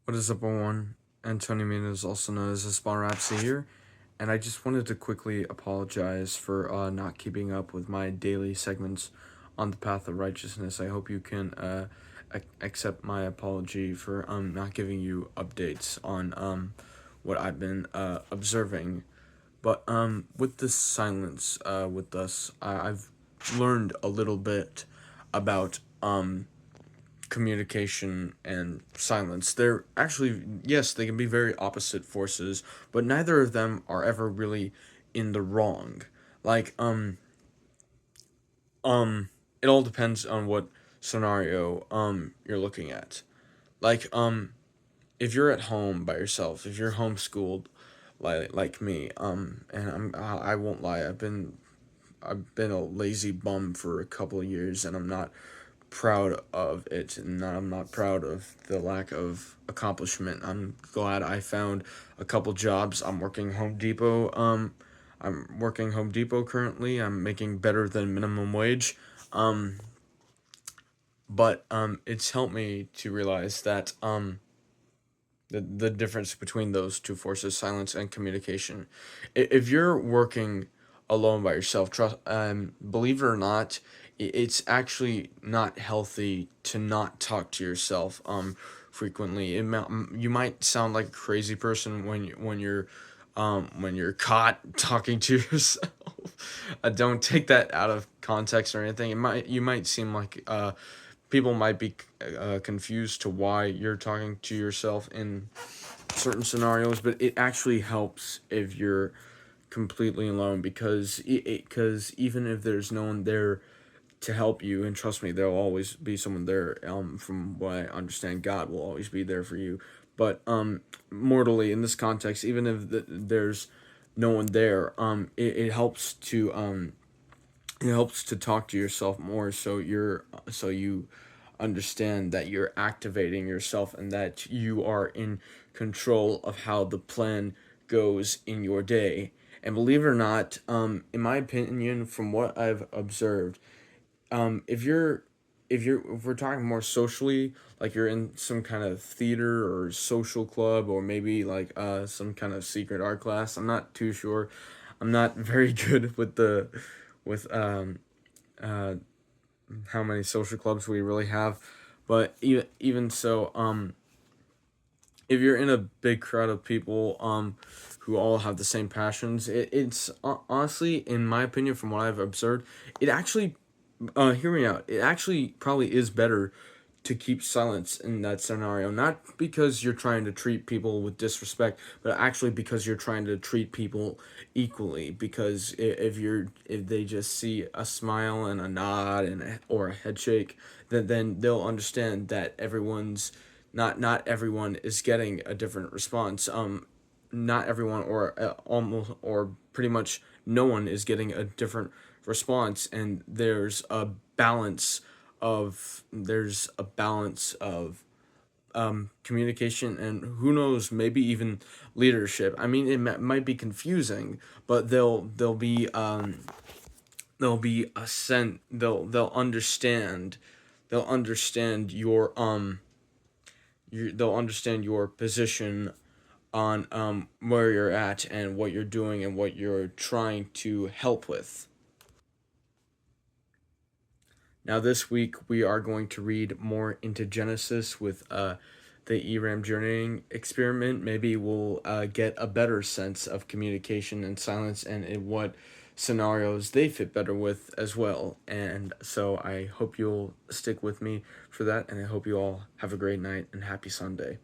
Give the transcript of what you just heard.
What is up, everyone? Antonio Mina, also known as Spawn Rapsy here, and I just wanted to quickly apologize for not keeping up with my daily segments on the path of righteousness. I hope you can accept my apology for not giving you updates on what I've been observing. But with this silence with us, I've learned a little bit about communication and silence. They're actually, yes, they can be very opposite forces, but neither of them are ever really in the wrong. Like, it all depends on what scenario you're looking at. Like, if you're at home by yourself, if you're homeschooled, like me, and I won't lie, I've been a lazy bum for a couple of years, and I'm not proud of it, and I'm not proud of the lack of accomplishment. I'm glad I found a couple jobs. I'm working Home Depot currently. I'm making better than minimum wage. Um, but it's helped me to realize that the difference between those two forces, silence and communication. If you're working alone by yourself, believe it or not, it's actually not healthy to not talk to yourself frequently. You might sound like a crazy person when you're caught talking to yourself. Don't take that out of context or anything. You might seem like people might be confused to why you're talking to yourself in certain scenarios, but it actually helps if you're completely alone, because even if there's no one there to help you, and trust me, there'll always be someone there. From what I understand, God will always be there for you. But mortally, in this context, even if there's no one there, it helps to talk to yourself more, so you understand that you're activating yourself and that you are in control of how the plan goes in your day. And believe it or not, in my opinion, from what I've observed, if we're talking more socially, like you're in some kind of theater or social club, or maybe like some kind of secret art class. I'm not too sure. I'm not very good with uh how many social clubs we really have, but even so, if you're in a big crowd of people who all have the same passions, it's honestly, in my opinion, from what I've observed, it actually, hear me out, it actually probably is better to keep silence in that scenario, not because you're trying to treat people with disrespect, but actually because you're trying to treat people equally. Because if they just see a smile and a nod or a head shake, then they'll understand that not everyone is getting a different response. Not everyone, or almost, or pretty much no one is getting a different response, and there's a balance of communication, and who knows, maybe even leadership. I mean, might be confusing, but there'll be a sense, they'll understand they'll understand your position on where you're at and what you're doing and what you're trying to help with. Now, this week we are going to read more into Genesis with the ERAM journeying experiment. Maybe we'll get a better sense of communication and silence, and in what scenarios they fit better with as well. And so I hope you'll stick with me for that, and I hope you all have a great night and happy Sunday.